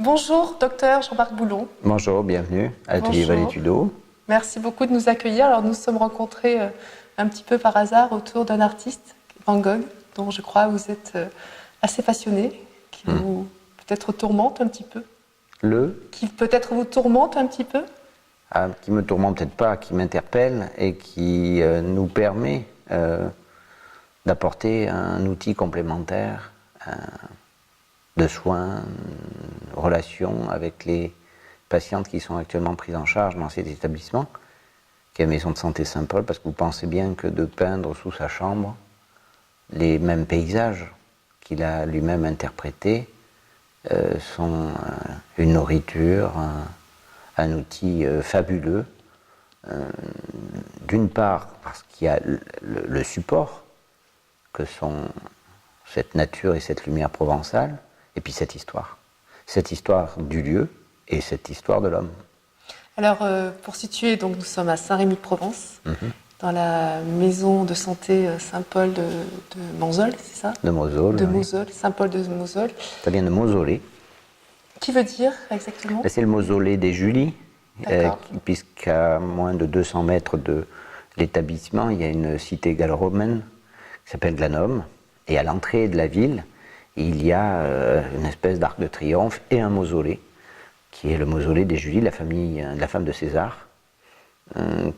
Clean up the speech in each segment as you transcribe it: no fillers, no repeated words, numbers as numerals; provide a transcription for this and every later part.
Bonjour, docteur Jean-Marc Boulon. Bonjour, bienvenue à l'atelier Bonjour. Valetudo. Merci beaucoup de nous accueillir. Alors, nous nous sommes rencontrés un petit peu par hasard autour d'un artiste, Van Gogh, dont je crois vous êtes assez passionné, qui vous peut-être tourmente un petit peu. Qui peut-être vous tourmente un petit peu. Qui me tourmente peut-être pas, qui m'interpelle et qui nous permet d'apporter un outil complémentaire de soins, relations avec les patientes qui sont actuellement prises en charge dans cet établissement, qui est la Maison de Santé Saint-Paul, parce que vous pensez bien que de peindre sous sa chambre les mêmes paysages qu'il a lui-même interprétés sont une nourriture, un outil fabuleux. D'une part, parce qu'il y a le support que sont cette nature et cette lumière provençale, et puis cette histoire du lieu et cette histoire de l'homme. Alors, pour situer, donc, nous sommes à Saint-Rémy-de-Provence, dans la maison de santé Saint-Paul de Manzol, c'est ça? De Mosole. De Mosole, Saint-Paul de Mosole. Ça vient de mausolée. Qui veut dire exactement? C'est le mausolée des Julies, puisqu'à moins de 200 mètres de l'établissement, il y a une cité gallo-romaine qui s'appelle Glanum, et à l'entrée de la ville, il y a une espèce d'arc de triomphe et un mausolée, qui est le mausolée des Julies, la femme de César,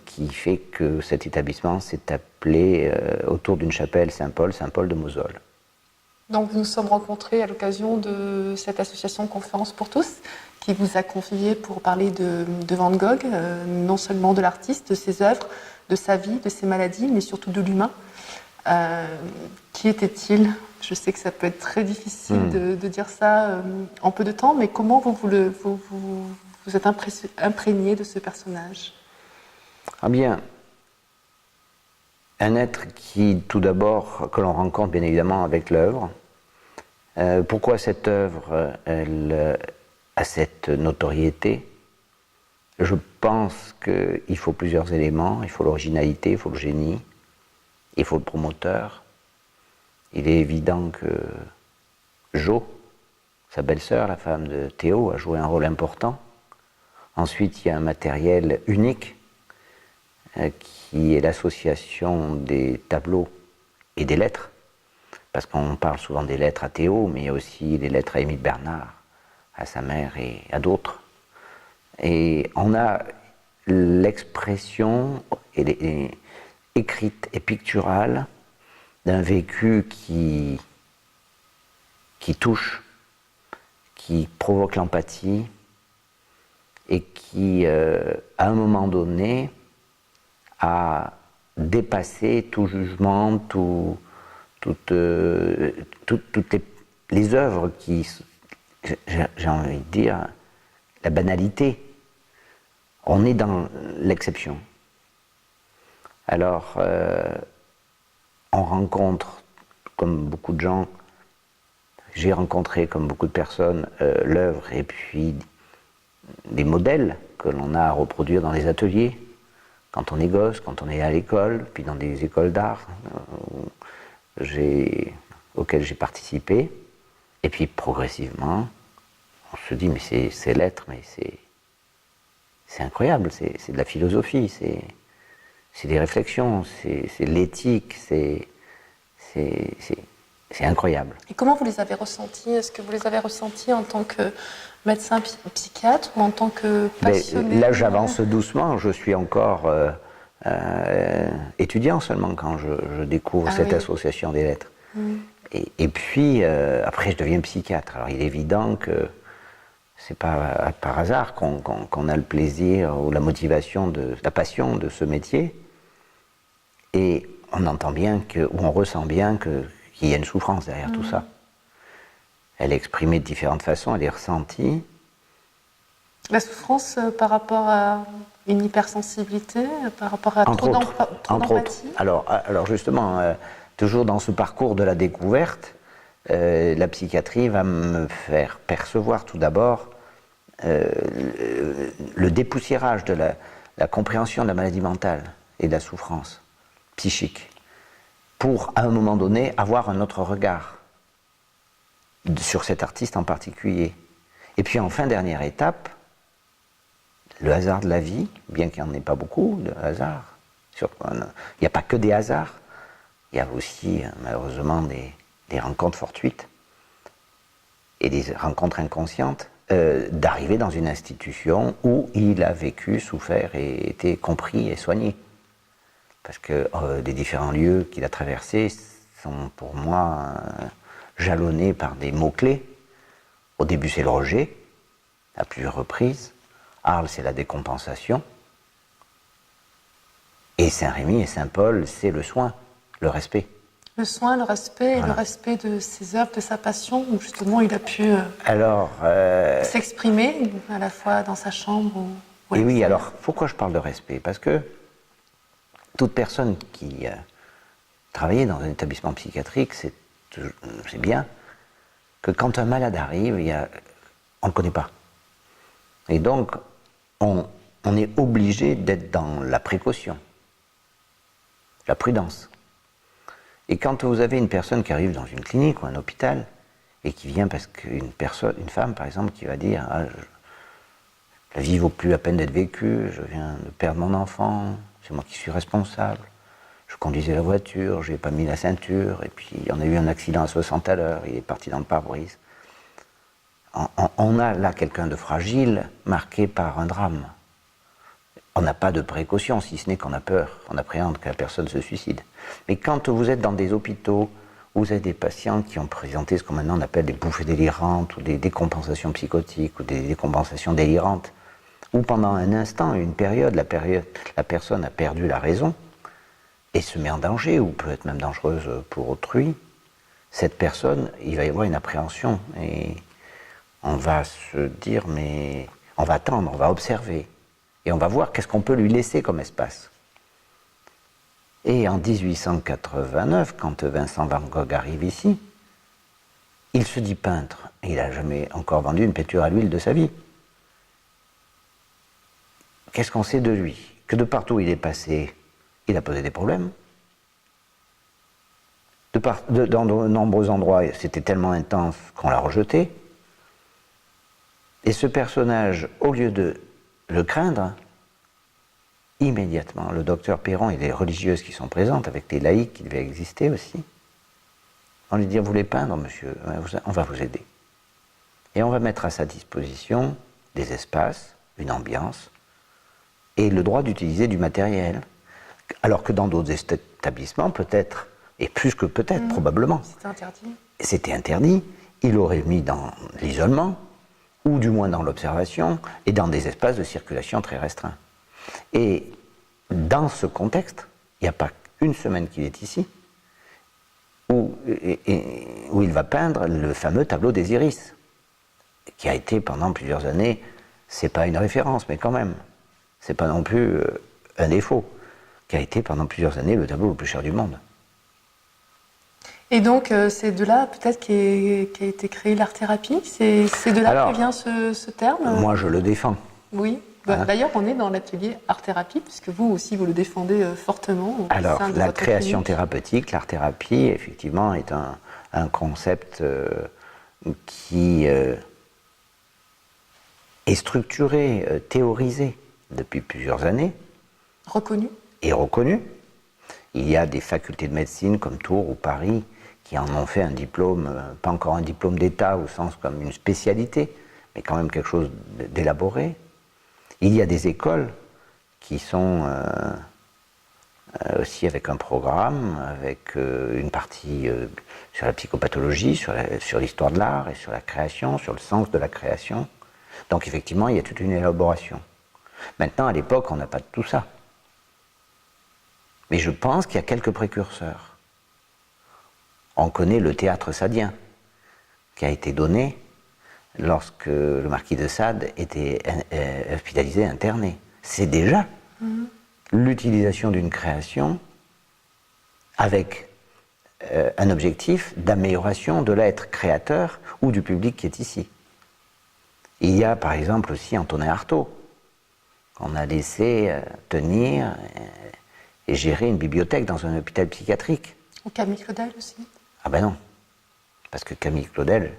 qui fait que cet établissement s'est appelé autour d'une chapelle Saint-Paul, Saint-Paul de Mosole. Donc nous nous sommes rencontrés à l'occasion de cette association Conférence pour tous, qui vous a convié pour parler de Van Gogh, non seulement de l'artiste, de ses œuvres, de sa vie, de ses maladies, mais surtout de l'humain. Qui était-il? Je sais que ça peut être très difficile de dire ça en peu de temps, mais comment vous êtes imprégné de ce personnage? Ah bien, un être qui, tout d'abord, que l'on rencontre bien évidemment avec l'œuvre. Pourquoi cette œuvre elle a cette notoriété? Je pense qu'il faut plusieurs éléments. Il faut l'originalité, il faut le génie, il faut le promoteur. Il est évident que Jo, sa belle-sœur, la femme de Théo, a joué un rôle important. Ensuite, il y a un matériel unique qui est l'association des tableaux et des lettres, parce qu'on parle souvent des lettres à Théo, mais il y a aussi les lettres à Émile Bernard, à sa mère et à d'autres. Et on a l'expression écrite et picturale d'un vécu qui touche, qui provoque l'empathie et qui, à un moment donné, a dépassé tout jugement, toutes les œuvres qui, j'ai envie de dire, la banalité. On est dans l'exception. Alors, on rencontre, comme beaucoup de gens, j'ai rencontré, comme beaucoup de personnes, l'œuvre et puis des modèles que l'on a à reproduire dans les ateliers, quand on est gosse, quand on est à l'école, puis dans des écoles d'art auxquelles j'ai participé. Et puis progressivement, on se dit, mais c'est l'être, mais c'est incroyable, c'est de la philosophie, c'est des réflexions, c'est l'éthique, c'est incroyable. Et comment vous les avez ressentis? Est-ce que vous les avez ressentis en tant que médecin psychiatre ou en tant que passionné? Là, j'avance doucement. Je suis encore étudiant seulement quand je découvre cette association des lettres. Et puis, après, je deviens psychiatre. Alors, il est évident que c'est pas par hasard qu'on a le plaisir ou la motivation, la passion de ce métier. Et on entend bien ou on ressent bien qu'il y a une souffrance derrière tout ça. Elle est exprimée de différentes façons, elle est ressentie. La souffrance par rapport à une hypersensibilité, par rapport à trop d'empathie. Alors justement, toujours dans ce parcours de la découverte, la psychiatrie va me faire percevoir tout d'abord le dépoussiérage de la compréhension de la maladie mentale et de la souffrance psychique, pour, à un moment donné, avoir un autre regard sur cet artiste en particulier. Et puis enfin, dernière étape, le hasard de la vie, bien qu'il n'y en ait pas beaucoup de hasard. Il n'y a pas que des hasards, il y a aussi malheureusement des rencontres fortuites et des rencontres inconscientes, d'arriver dans une institution où il a vécu, souffert et été compris et soigné. Parce que les différents lieux qu'il a traversés sont pour moi jalonnés par des mots-clés. Au début, c'est le rejet, à plusieurs reprises. Arles, c'est la décompensation. Et Saint-Rémy et Saint-Paul, c'est le soin, le respect. Le soin, le respect, et le respect de ses œuvres, de sa passion, où justement il a pu s'exprimer, à la fois dans sa chambre ou et oui, alors pourquoi je parle de respect? Parce que toute personne qui travaillait dans un établissement psychiatrique, c'est bien que quand un malade arrive, on ne le connaît pas. Et donc, on est obligé d'être dans la précaution, la prudence. Et quand vous avez une personne qui arrive dans une clinique ou un hôpital, et qui vient parce qu'une femme par exemple, qui va dire la vie vaut plus la peine d'être vécue, je viens de perdre mon enfant, c'est moi qui suis responsable, je conduisais la voiture, je n'ai pas mis la ceinture, et puis on a eu un accident à 60 à l'heure, il est parti dans le pare-brise. On a là quelqu'un de fragile, marqué par un drame. On n'a pas de précaution, si ce n'est qu'on a peur, on appréhende que la personne se suicide. Mais quand vous êtes dans des hôpitaux, où vous avez des patients qui ont présenté ce qu'on maintenant on appelle des bouffées délirantes, ou des décompensations psychotiques, ou des décompensations délirantes, où pendant un instant, une période, la personne a perdu la raison, et se met en danger, ou peut être même dangereuse pour autrui, cette personne, il va y avoir une appréhension, et on va se dire, mais on va attendre, on va observer. Et on va voir qu'est-ce qu'on peut lui laisser comme espace. Et en 1889, quand Vincent van Gogh arrive ici, il se dit peintre. Il n'a jamais encore vendu une peinture à l'huile de sa vie. Qu'est-ce qu'on sait de lui? Que de partout où il est passé, il a posé des problèmes. Dans de nombreux endroits, c'était tellement intense qu'on l'a rejeté. Et ce personnage, au lieu de le craindre, immédiatement, le docteur Perron et les religieuses qui sont présentes, avec les laïcs qui devaient exister aussi, on lui dit, vous voulez peindre, monsieur, on va vous aider. Et on va mettre à sa disposition des espaces, une ambiance, et le droit d'utiliser du matériel. Alors que dans d'autres établissements, peut-être, et plus que peut-être, probablement, c'était interdit. C'était interdit, il aurait mis dans l'isolement, ou du moins dans l'observation, et dans des espaces de circulation très restreints. Et dans ce contexte, il n'y a pas une semaine qu'il est ici, où il va peindre le fameux tableau des iris, qui a été pendant plusieurs années, c'est pas une référence, mais quand même, c'est pas non plus un défaut, qui a été pendant plusieurs années le tableau le plus cher du monde. Et donc, c'est de là peut-être qu'a été créée l'art-thérapie? C'est de là que vient ce terme? Moi, je le défends. Oui. D'ailleurs, on est dans l'atelier art-thérapie, puisque vous aussi, vous le défendez fortement. Alors, la création thérapeutique, l'art-thérapie, effectivement, est un concept qui est structuré, théorisé depuis plusieurs années. Reconnu. Et reconnu. Il y a des facultés de médecine comme Tours ou Paris qui en ont fait un diplôme, pas encore un diplôme d'État au sens comme une spécialité, mais quand même quelque chose d'élaboré. Il y a des écoles qui sont aussi avec un programme, avec une partie sur la psychopathologie, sur l'histoire de l'art et sur la création, sur le sens de la création. Donc effectivement, il y a toute une élaboration. Maintenant, à l'époque, on n'a pas de tout ça. Mais je pense qu'il y a quelques précurseurs. On connaît le théâtre sadien, qui a été donné lorsque le marquis de Sade était hospitalisé, interné. C'est déjà l'utilisation d'une création avec un objectif d'amélioration de l'être créateur ou du public qui est ici. Il y a par exemple aussi Antonin Artaud, qu'on a laissé tenir et gérer une bibliothèque dans un hôpital psychiatrique. Ou Camille Claudel aussi. Ah ben non, parce que Camille Claudel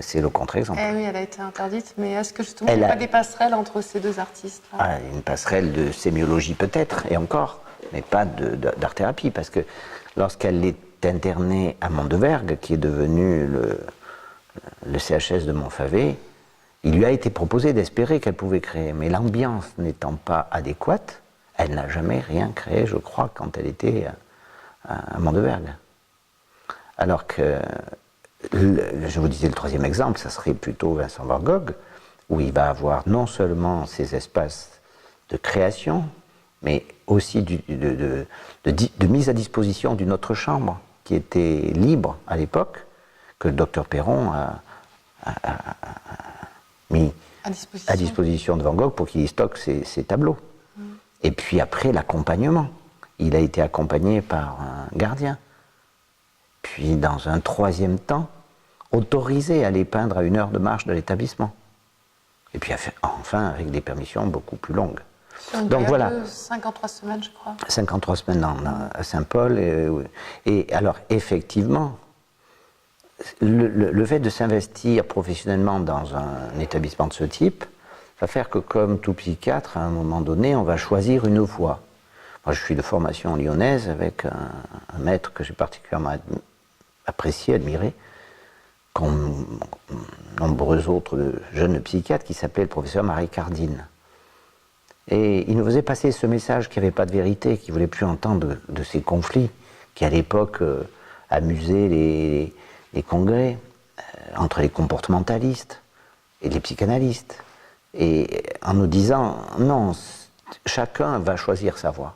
c'est le contre-exemple. Eh oui, elle a été interdite, mais est-ce que justement il n'y a pas des passerelles entre ces deux artistes-là? Une passerelle de sémiologie peut-être, et encore, mais pas d'art-thérapie, parce que lorsqu'elle est internée à Mondevergue, qui est devenu le CHS de Montfavet, il lui a été proposé d'espérer qu'elle pouvait créer, mais l'ambiance n'étant pas adéquate, elle n'a jamais rien créé, je crois, quand elle était à Mondevergue. Alors que, je vous disais le troisième exemple, ça serait plutôt Vincent Van Gogh, où il va avoir non seulement ces espaces de création, mais aussi de mise à disposition d'une autre chambre qui était libre à l'époque, que le docteur Perron a mis à disposition de Van Gogh pour qu'il stocke ses tableaux. Et puis après, l'accompagnement. Il a été accompagné par un gardien. Puis, dans un troisième temps, autorisé à aller peindre à 1 heure de marche de l'établissement. Et puis, enfin, avec des permissions beaucoup plus longues. Donc voilà. 53 semaines, je crois. 53 semaines à Saint-Paul. Et alors, effectivement, le fait de s'investir professionnellement dans un établissement de ce type va faire que, comme tout psychiatre, à un moment donné, on va choisir une voie. Moi, je suis de formation lyonnaise avec un maître que j'ai particulièrement apprécié, admiré, comme nombreux autres jeunes psychiatres, qui s'appelait le professeur Marie Cardine. Et il nous faisait passer ce message qu'il n'y avait pas de vérité, qu'il ne voulait plus entendre de ces conflits qui, à l'époque, amusaient les congrès entre les comportementalistes et les psychanalystes. Et en nous disant, non, chacun va choisir sa voie.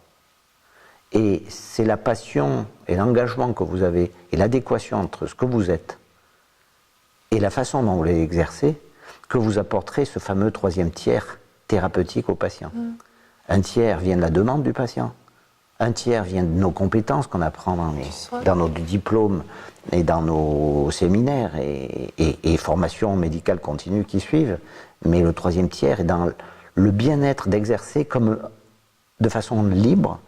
Et c'est la passion et l'engagement que vous avez, et l'adéquation entre ce que vous êtes et la façon dont vous l'exercez, que vous apporterez ce fameux troisième tiers thérapeutique au patient. Un tiers vient de la demande du patient, un tiers vient de nos compétences qu'on apprend dans nos diplômes et dans nos séminaires et formations médicales continues qui suivent, mais le troisième tiers est dans le bien-être d'exercer comme de façon libre.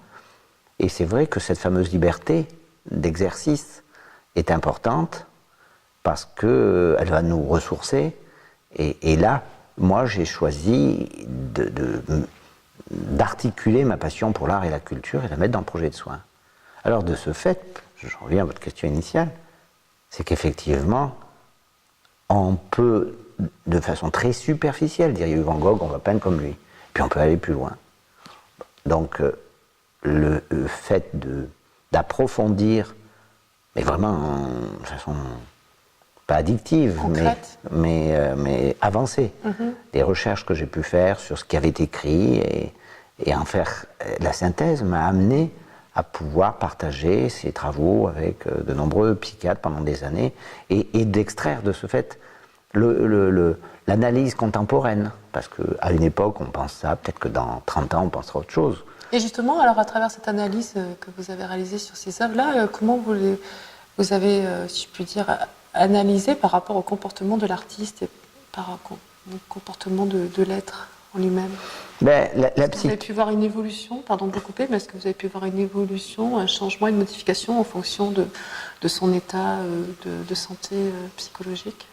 Et c'est vrai que cette fameuse liberté d'exercice est importante parce qu'elle va nous ressourcer. Et là, moi, j'ai choisi d'articuler ma passion pour l'art et la culture et la mettre dans le projet de soins. Alors, de ce fait, je reviens à votre question initiale, c'est qu'effectivement, on peut, de façon très superficielle, dire il y a eu Van Gogh, on va peindre comme lui. Puis on peut aller plus loin. Donc, le fait d'approfondir, mais vraiment de façon pas addictive, mais avancée, les recherches que j'ai pu faire sur ce qui avait été écrit et en faire la synthèse m'a amené à pouvoir partager ces travaux avec de nombreux psychiatres pendant des années et d'extraire de ce fait l'analyse contemporaine. Parce qu'à une époque, on pense ça, peut-être que dans 30 ans, on pensera autre chose. Et justement, alors à travers cette analyse que vous avez réalisée sur ces œuvres-là, comment vous avez, si je puis dire, analysé par rapport au comportement de l'artiste et par rapport au comportement de l'être en lui-même? Vous avez pu voir une évolution, pardon de vous couper, mais est-ce que vous avez pu voir une évolution, un changement, une modification en fonction de son état de santé psychologique?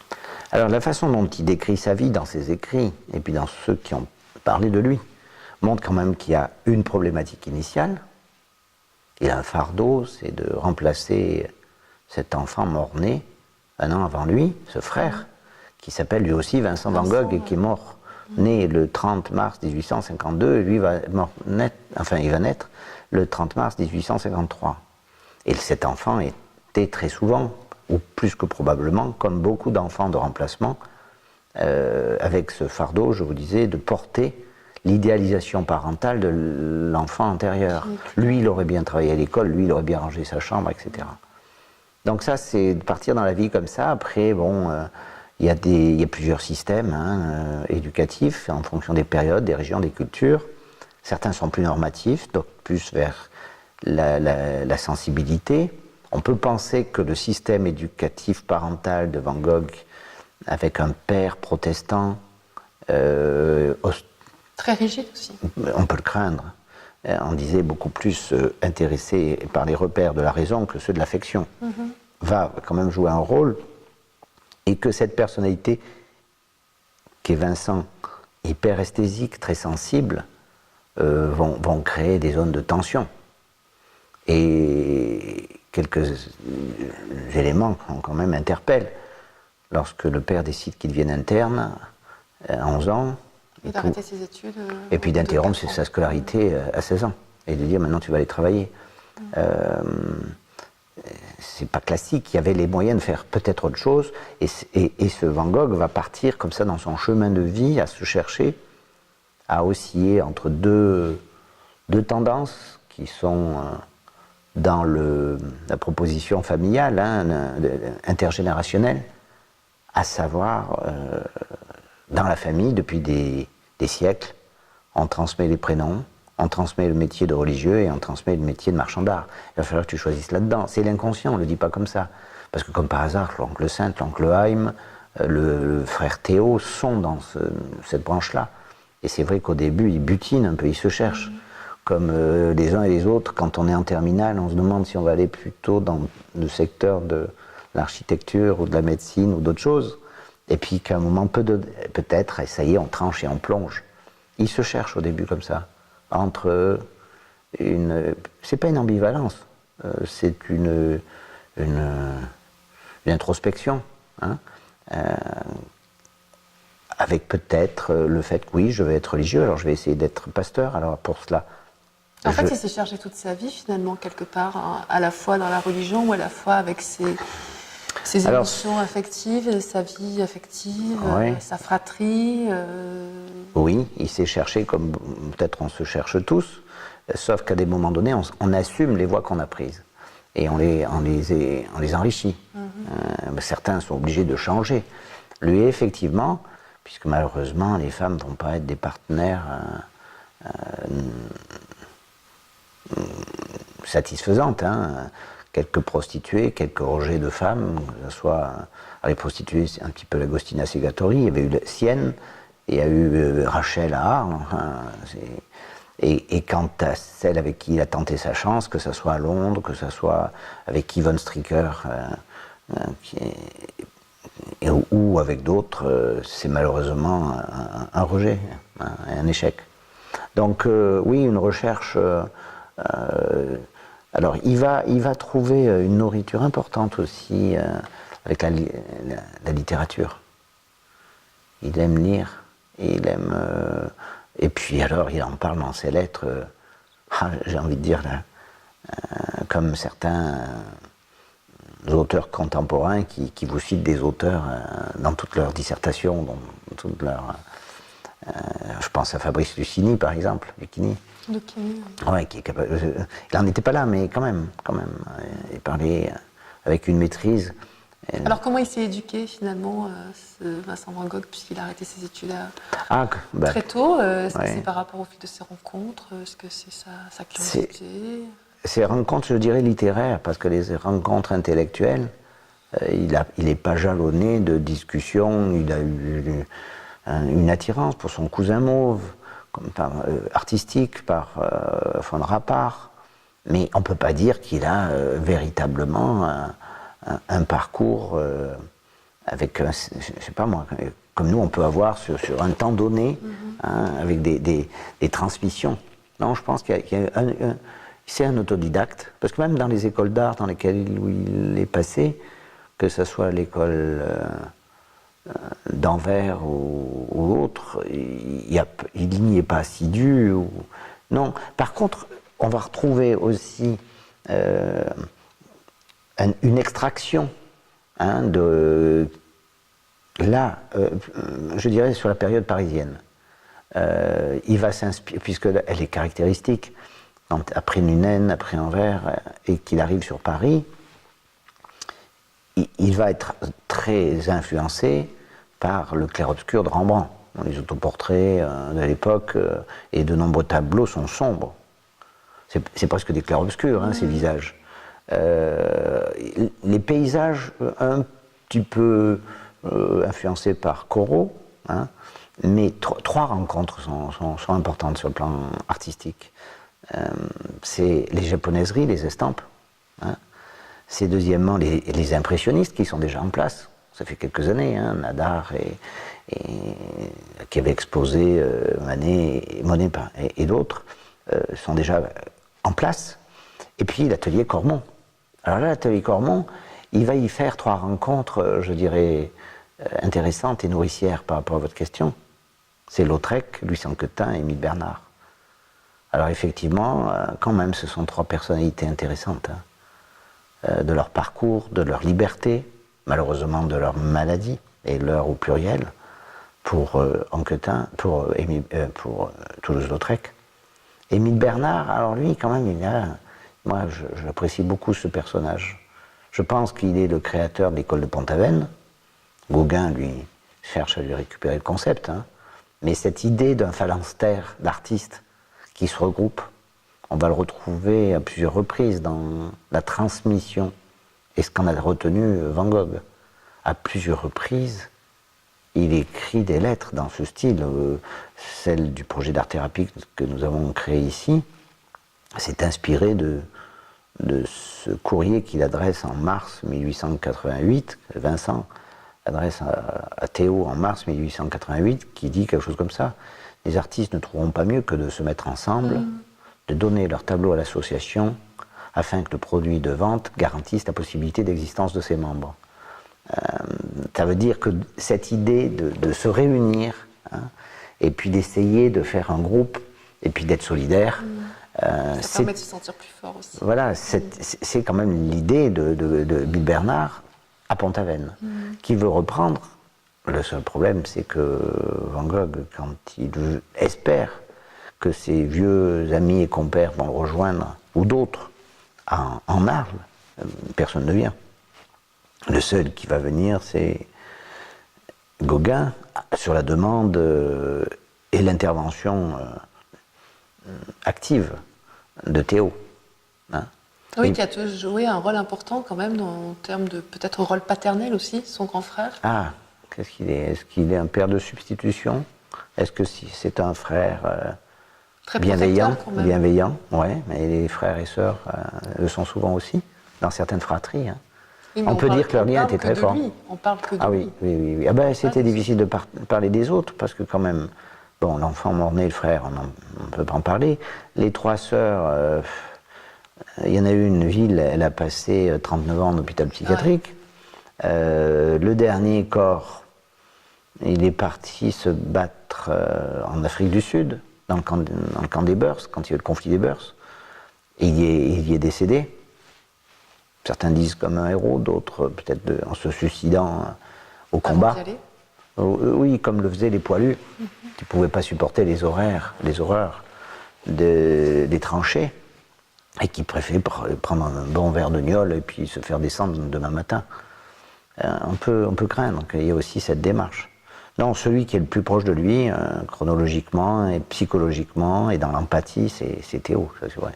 Alors la façon dont il décrit sa vie dans ses écrits, et puis dans ceux qui ont parlé de lui, montre quand même qu'il y a une problématique initiale. Il a un fardeau, c'est de remplacer cet enfant mort-né 1 an avant lui, ce frère, qui s'appelle lui aussi Vincent Van Gogh et qui est mort, né le 30 mars 1852, et lui va naître le 30 mars 1853. Et cet enfant était très souvent, ou plus que probablement, comme beaucoup d'enfants de remplacement, avec ce fardeau, je vous disais, de porter l'idéalisation parentale de l'enfant antérieur. Lui, il aurait bien travaillé à l'école, lui, il aurait bien rangé sa chambre, etc. Donc ça, c'est de partir dans la vie comme ça. Après, bon, il y a plusieurs systèmes éducatifs en fonction des périodes, des régions, des cultures. Certains sont plus normatifs, donc plus vers la sensibilité. On peut penser que le système éducatif parental de Van Gogh, avec un père protestant, très rigide aussi. On peut le craindre. On disait beaucoup plus intéressé par les repères de la raison que ceux de l'affection. Va quand même jouer un rôle. Et que cette personnalité, qui est Vincent, hyper esthésique, très sensible, vont créer des zones de tension. Et quelques éléments quand même interpellent. Lorsque le père décide qu'il devienne interne, à 11 ans, et d'arrêter ses études. Et puis d'interrompre sa scolarité à 16 ans. Et de dire maintenant tu vas aller travailler. C'est pas classique, il y avait les moyens de faire peut-être autre chose. Et ce Van Gogh va partir comme ça dans son chemin de vie, à se chercher, à osciller entre deux tendances qui sont dans la proposition familiale, intergénérationnelle, à savoir, dans la famille, depuis des siècles, on transmet les prénoms, on transmet le métier de religieux et on transmet le métier de marchand d'art. Il va falloir que tu choisisses là-dedans. C'est l'inconscient, on ne le dit pas comme ça. Parce que comme par hasard, l'oncle Saint, l'oncle Haïm, le frère Théo sont dans cette branche-là. Et c'est vrai qu'au début, ils butinent un peu, ils se cherchent. Comme les uns et les autres, quand on est en terminale, on se demande si on va aller plutôt dans le secteur de l'architecture ou de la médecine ou d'autres choses. Et puis qu'à un moment, peut-être, et ça y est, on tranche et on plonge. Ils se cherchent au début comme ça. Entre c'est pas une ambivalence, c'est une introspection. Avec peut-être le fait que oui, je vais être religieux, alors je vais essayer d'être pasteur, alors pour cela. En fait, il s'est cherché toute sa vie, finalement, quelque part, à la fois dans la religion ou à la fois avec ses émotions affectives, sa vie affective, sa fratrie. Oui, il s'est cherché comme peut-être on se cherche tous, sauf qu'à des moments donnés, on assume les voies qu'on a prises et on les enrichit. Certains sont obligés de changer. Lui, effectivement, puisque malheureusement, les femmes ne vont pas être des partenaires satisfaisantes. Quelques prostituées, quelques rejets de femmes, que ce soit les prostituées, c'est un petit peu l'Agostina Segatori, il y avait eu Sienne, il y a eu Rachel à Arles, et quant à celle avec qui il a tenté sa chance, que ce soit à Londres, que ce soit avec Yvonne Stricker, ou avec d'autres, c'est malheureusement un rejet, un échec. Donc oui, une recherche. Alors il va trouver une nourriture importante aussi avec la littérature. Il aime lire, il aime. Et puis alors il en parle dans ses lettres. J'ai envie de dire là, comme certains auteurs contemporains qui vous citent des auteurs dans toutes leurs dissertations, dans toutes leurs. Je pense à Fabrice Lucchini par exemple, Lucchini. Ouais, qui est capable. Il n'en était pas là, mais quand même. Il parlait avec une maîtrise. Alors comment il s'est éduqué finalement, ce Vincent Van Gogh, puisqu'il a arrêté ses études très tôt? Est-ce que c'est par rapport au fait de ses rencontres? Est-ce que c'est sa curiosité? Ses rencontres, je dirais, littéraires, parce que les rencontres intellectuelles, il n'est pas jalonné de discussions, il a eu une attirance pour son cousin Mauve, artistique par von Rappard, mais on ne peut pas dire qu'il a véritablement un parcours avec, je ne sais pas moi, comme nous on peut avoir sur un temps donné, avec des transmissions. Non, je pense c'est un autodidacte, parce que même dans les écoles d'art dans lesquelles il est passé, que ce soit l'école d'Anvers ou autre, il n'y est pas assidu. Non. Par contre, on va retrouver aussi une extraction de là, je dirais sur la période parisienne. Il va s'inspirer, puisque elle est caractéristique, après Nuenen, après Anvers, et qu'il arrive sur Paris, il va être très influencé par le clair-obscur de Rembrandt. Les autoportraits de l'époque et de nombreux tableaux sont sombres. C'est presque des clairs-obscurs, ces visages. Les paysages, un petit peu influencés par Corot, mais trois rencontres sont importantes sur le plan artistique. C'est les japonaiseries, les estampes. C'est deuxièmement les impressionnistes qui sont déjà en place, ça fait quelques années, hein, Nadar qui avait exposé Monet et d'autres, sont déjà en place. Et puis l'atelier Cormon. Alors là, l'atelier Cormon, il va y faire 3 rencontres, je dirais, intéressantes et nourricières par rapport à votre question. C'est Lautrec, Louis Sanquetin et Émile Bernard. Alors effectivement, quand même, ce sont 3 personnalités intéressantes, hein, de leur parcours, de leur liberté, malheureusement de leur maladie, et leur au pluriel, pour Anquetin, pour Toulouse-Lautrec. Émile Bernard, alors lui, quand même, moi, j'apprécie beaucoup ce personnage. Je pense qu'il est le créateur de l'école de Pont-Aven. Gauguin, lui, cherche à lui récupérer le concept, hein. Mais cette idée d'un phalanstère d'artistes qui se regroupent, on va le retrouver à plusieurs reprises dans la transmission. Et ce qu'en a retenu Van Gogh. À plusieurs reprises, il écrit des lettres dans ce style. Celle du projet d'art-thérapie que nous avons créé ici s'est inspirée de ce courrier qu'il adresse en mars 1888, Vincent adresse à Théo en mars 1888, qui dit quelque chose comme ça: les artistes ne trouveront pas mieux que de se mettre ensemble, de donner leur tableau à l'association, afin que le produit de vente garantisse la possibilité d'existence de ses membres. Ça veut dire que cette idée de se réunir, hein, et puis d'essayer de faire un groupe, et puis d'être solidaire, ça permet de se sentir plus fort aussi. Voilà, c'est quand même l'idée de Émile Bernard à Pont-Aven, qui veut reprendre. Le seul problème, c'est que Van Gogh, quand il espère que ses vieux amis et compères vont le rejoindre, ou d'autres, en Arles, personne ne vient. Le seul qui va venir, c'est Gauguin, sur la demande et l'intervention active de Théo. Hein. Oui, qui a joué un rôle important quand même en termes de peut-être rôle paternel aussi, son grand frère. Ah, qu'est-ce qu'il est? Est-ce qu'il est un père de substitution? Est-ce que c'est un frère très bienveillant? Quand même. Bienveillant, ouais, mais les frères et sœurs le sont souvent aussi, dans certaines fratries. Hein. Oui, on peut dire que leur lien était très fort. On parle que de lui. Oui. Ah ben, c'était difficile de parler des autres, parce que quand même, bon, l'enfant mort-né, le frère, on ne peut pas en parler. Les 3 sœurs, il y en a eu une ville, elle a passé 39 ans en hôpital psychiatrique. Ouais. Le dernier corps, il est parti se battre en Afrique du Sud, dans le camp des Boers, quand il y a eu le conflit des Boers. Et il y est décédé. Certains disent comme un héros, d'autres peut-être en se suicidant au combat. Oui, comme le faisaient les poilus, qui ne pouvaient pas supporter les horreurs des tranchées, et qui préféraient prendre un bon verre de gnôle et puis se faire descendre demain matin. On peut craindre qu'il y ait aussi cette démarche. Non, celui qui est le plus proche de lui, chronologiquement et psychologiquement, et dans l'empathie, c'est Théo, ça c'est vrai.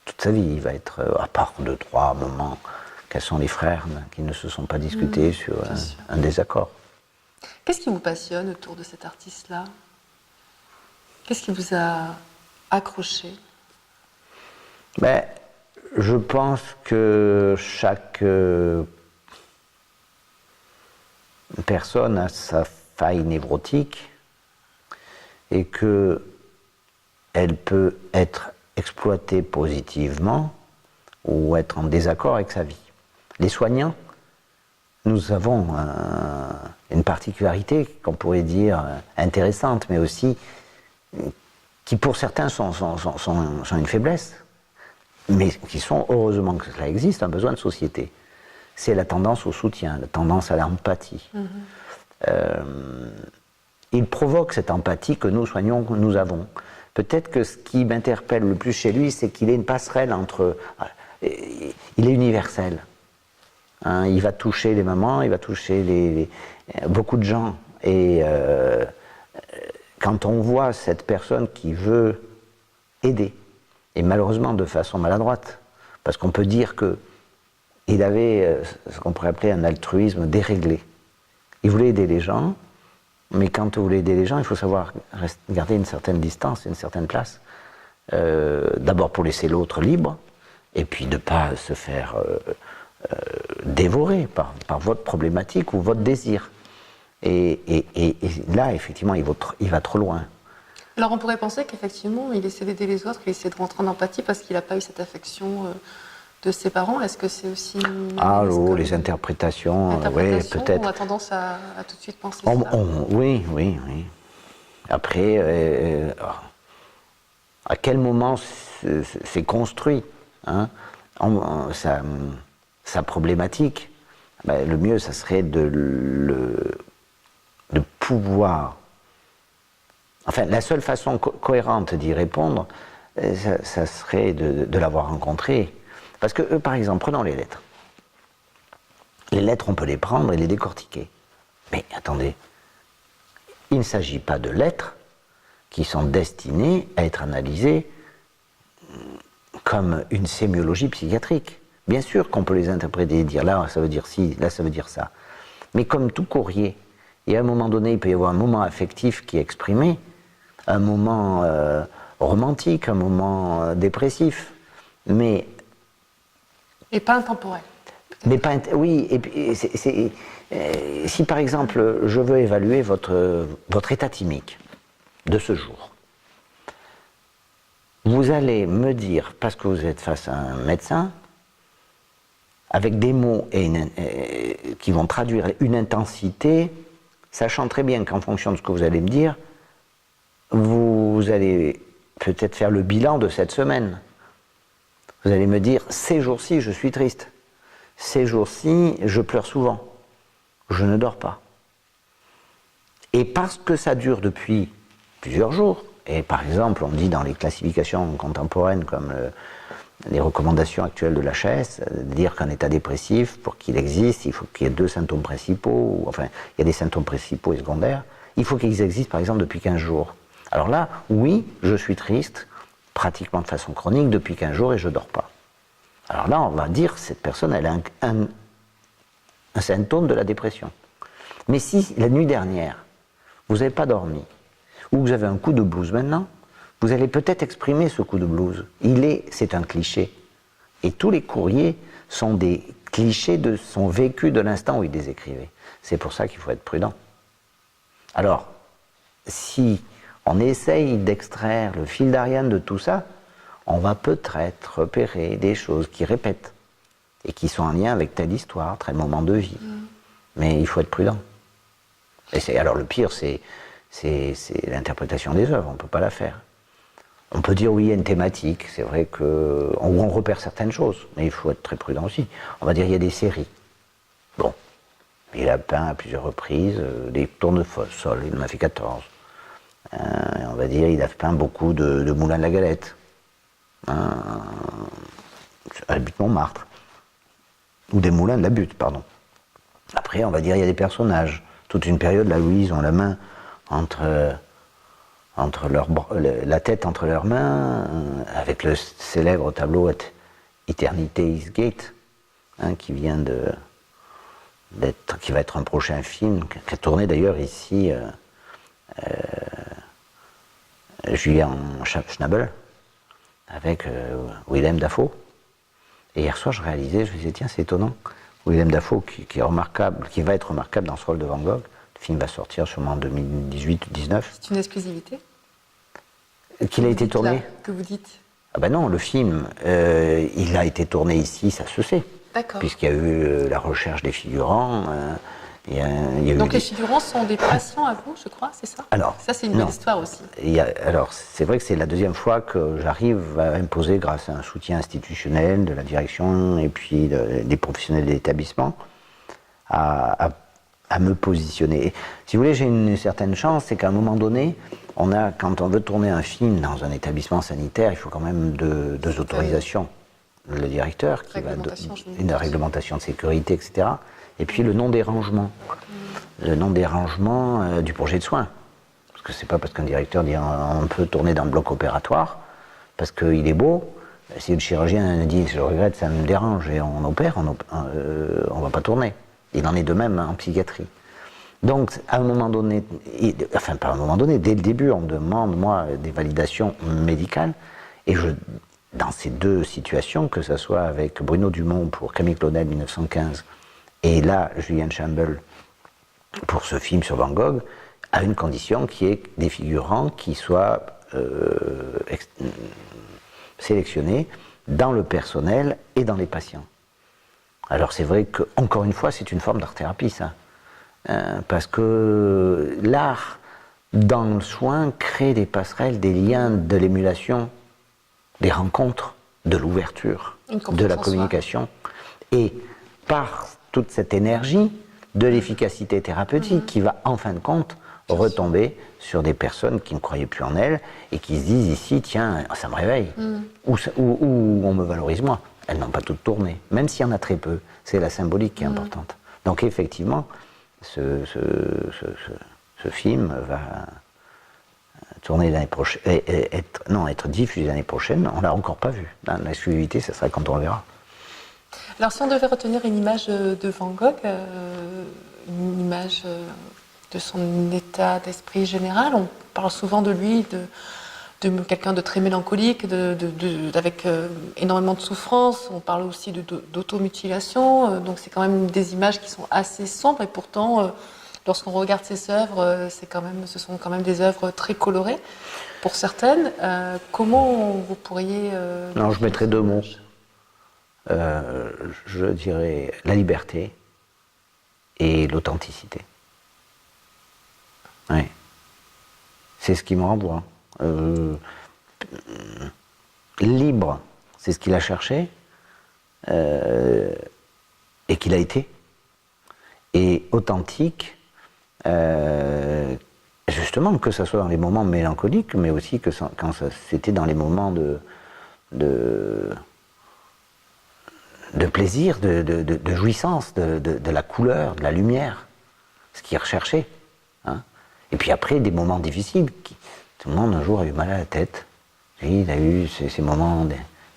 Toute sa vie, il va être, à part 2-3 moments, quels sont les frères qui ne se sont pas discutés sur un désaccord. Qu'est-ce qui vous passionne autour de cet artiste-là? Qu'est-ce qui vous a accroché? Je pense que chaque personne a sa faille névrotique et qu'elle peut être exploitée positivement ou être en désaccord avec sa vie. Les soignants, nous avons une particularité qu'on pourrait dire intéressante, mais aussi qui pour certains sont une faiblesse, mais qui sont, heureusement que cela existe, un besoin de société. C'est la tendance au soutien, la tendance à l'empathie. Il provoque cette empathie que nous soignons, nous avons. Peut-être que ce qui m'interpelle le plus chez lui, c'est qu'il est une passerelle entre... Il est universel. Hein, il va toucher les mamans, il va toucher beaucoup de gens. Et quand on voit cette personne qui veut aider, et malheureusement de façon maladroite, parce qu'on peut dire qu'il avait ce qu'on pourrait appeler un altruisme déréglé. Il voulait aider les gens, mais quand vous voulez aider les gens, il faut savoir garder une certaine distance, une certaine place. D'abord pour laisser l'autre libre, et puis de ne pas se faire dévoré par votre problématique ou votre désir. Et là, effectivement, il va trop loin. Alors on pourrait penser qu'effectivement, il essaie d'aider les autres, il essaie de rentrer en empathie parce qu'il n'a pas eu cette affection de ses parents. Est-ce que c'est aussi... Les interprétations, oui, peut-être. On a tendance à tout de suite penser ça. Oui. Après, à quel moment c'est construit sa problématique? Le mieux, ça serait de pouvoir... Enfin, la seule façon cohérente d'y répondre, ça serait de l'avoir rencontré. Parce que, par exemple, prenons les lettres. Les lettres, on peut les prendre et les décortiquer. Mais attendez, il ne s'agit pas de lettres qui sont destinées à être analysées comme une sémiologie psychiatrique. Bien sûr qu'on peut les interpréter et dire là, ça veut dire ci, là, ça veut dire ça. Mais comme tout courrier, et à un moment donné, il peut y avoir un moment affectif qui est exprimé, un moment romantique, un moment dépressif, mais... Et pas intemporel. Mais pas... Oui, et puis, si par exemple, je veux évaluer votre état thymique de ce jour, vous allez me dire, parce que vous êtes face à un médecin, avec des mots qui vont traduire une intensité, sachant très bien qu'en fonction de ce que vous allez me dire, vous allez peut-être faire le bilan de cette semaine. Vous allez me dire, ces jours-ci, je suis triste. Ces jours-ci, je pleure souvent. Je ne dors pas. Et parce que ça dure depuis plusieurs jours, et par exemple, on dit dans les classifications contemporaines, comme les recommandations actuelles de l'HAS, de dire qu'un état dépressif, pour qu'il existe, il faut qu'il y ait 2 symptômes principaux, enfin, il y a des symptômes principaux et secondaires, il faut qu'ils existent par exemple depuis 15 jours. Alors là, oui, je suis triste, pratiquement de façon chronique, depuis 15 jours et je ne dors pas. Alors là, on va dire, cette personne, elle a un symptôme de la dépression. Mais si, la nuit dernière, vous n'avez pas dormi, ou vous avez un coup de blues maintenant, vous allez peut-être exprimer ce coup de blues. C'est un cliché. Et tous les courriers sont des clichés de son vécu de l'instant où il les écrivait. C'est pour ça qu'il faut être prudent. Alors, si on essaye d'extraire le fil d'Ariane de tout ça, on va peut-être repérer des choses qui répètent et qui sont en lien avec telle histoire, tel moment de vie. Mais il faut être prudent. Alors le pire, c'est l'interprétation des œuvres, on ne peut pas la faire. On peut dire oui, il y a une thématique, c'est vrai qu'on repère certaines choses, mais il faut être très prudent aussi. On va dire il y a des séries. Bon, il a peint à plusieurs reprises des tournesols, il en a fait 14. On va dire il a peint beaucoup de Moulins de la Galette, à la butte Montmartre, ou des Moulins de la Butte, pardon. Après, on va dire il y a des personnages. Toute une période, là où ils ont la main la tête entre leurs mains, avec le célèbre tableau Eternity is Gate, qui va être un prochain film, qui a tourné d'ailleurs ici Julian Schnabel, avec Willem Dafoe. Et hier soir, je réalisais, je me disais, tiens, c'est étonnant, Willem Dafoe qui est remarquable, qui va être remarquable dans ce rôle de Van Gogh. Le film va sortir sûrement en 2018-19. C'est une exclusivité? Qu'il a été tourné là, que vous dites? Ah ben non, le film, il a été tourné ici, ça se sait. D'accord. Puisqu'il y a eu la recherche des figurants. Donc les figurants sont des patients à vous, je crois, c'est ça? Alors, ça, c'est une belle histoire aussi. Alors, c'est vrai que c'est la deuxième fois que j'arrive à imposer, grâce à un soutien institutionnel de la direction et puis des professionnels de l'établissement, à me positionner. Et, si vous voulez, j'ai une certaine chance, c'est qu'à un moment donné, quand on veut tourner un film dans un établissement sanitaire, il faut quand même deux autorisations. Le directeur, qui va une réglementation de sécurité, etc. Et puis le non-dérangement. Le non-dérangement du projet de soins. Parce que c'est pas parce qu'un directeur dit on peut tourner dans le bloc opératoire, parce qu'il est beau, si le chirurgien dit je regrette, ça me dérange et on opère, on va pas tourner. Il en est de même en psychiatrie. Donc, à un moment donné, pas à un moment donné, dès le début, on me demande, moi, des validations médicales, et dans ces deux situations, que ce soit avec Bruno Dumont pour Camille Claudel 1915 et là Julian Chamble pour ce film sur Van Gogh, à une condition qui est des figurants qui soient sélectionnés dans le personnel et dans les patients. Alors c'est vrai que, encore une fois, c'est une forme d'art-thérapie, ça. Parce que l'art, dans le soin, crée des passerelles, des liens, de l'émulation, des rencontres, de l'ouverture, de la communication. Et par toute cette énergie, de l'efficacité thérapeutique qui va, en fin de compte, retomber sur des personnes qui ne croyaient plus en elles et qui se disent ici, tiens, ça me réveille, ou on me valorise moi. Elles n'ont pas toutes tourné, même s'il y en a très peu. C'est la symbolique qui est importante. Donc effectivement, ce film va tourner l'année prochaine, être diffusé l'année prochaine. On ne l'a encore pas vu. L'exclusivité, ce sera quand on le verra. Alors si on devait retenir une image de Van Gogh, une image de son état d'esprit général, on parle souvent de lui, de quelqu'un de très mélancolique, avec énormément de souffrance. On parle aussi d'automutilation, donc c'est quand même des images qui sont assez sombres, et pourtant, lorsqu'on regarde ses œuvres, ce sont quand même des œuvres très colorées, pour certaines. Comment vous pourriez... Non, je mettrais deux mots. Je dirais la liberté et l'authenticité. Oui. C'est ce qui me renvoie. Libre, c'est ce qu'il a cherché et qu'il a été. Et authentique, justement, que ce soit dans les moments mélancoliques, mais aussi que quand c'était dans les moments de plaisir, de jouissance, de la couleur, de la lumière, ce qu'il recherchait. Hein. Et puis après, des moments difficiles. Tout le monde, un jour, a eu mal à la tête. Il a eu ces moments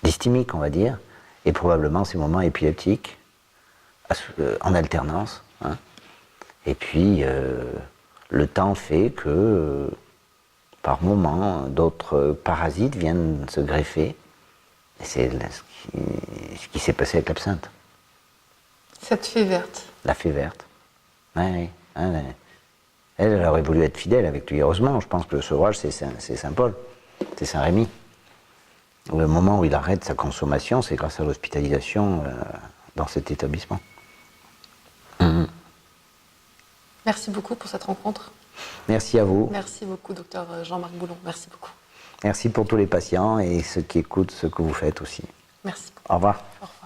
dysthymiques, on va dire, et probablement ces moments épileptiques, en alternance. Hein. Et puis, le temps fait que, par moments, d'autres parasites viennent se greffer. Et c'est ce qui s'est passé avec l'absinthe. Cette fée verte. La fée verte. Oui, oui. Elle aurait voulu être fidèle avec lui. Heureusement, je pense que le sevrage, c'est Saint-Paul, c'est Saint-Rémy. Le moment où il arrête sa consommation, c'est grâce à l'hospitalisation dans cet établissement. Merci beaucoup pour cette rencontre. Merci à vous. Merci beaucoup, docteur Jean-Marc Boulon. Merci beaucoup. Merci pour tous les patients et ceux qui écoutent ce que vous faites aussi. Merci beaucoup. Au revoir. Au revoir.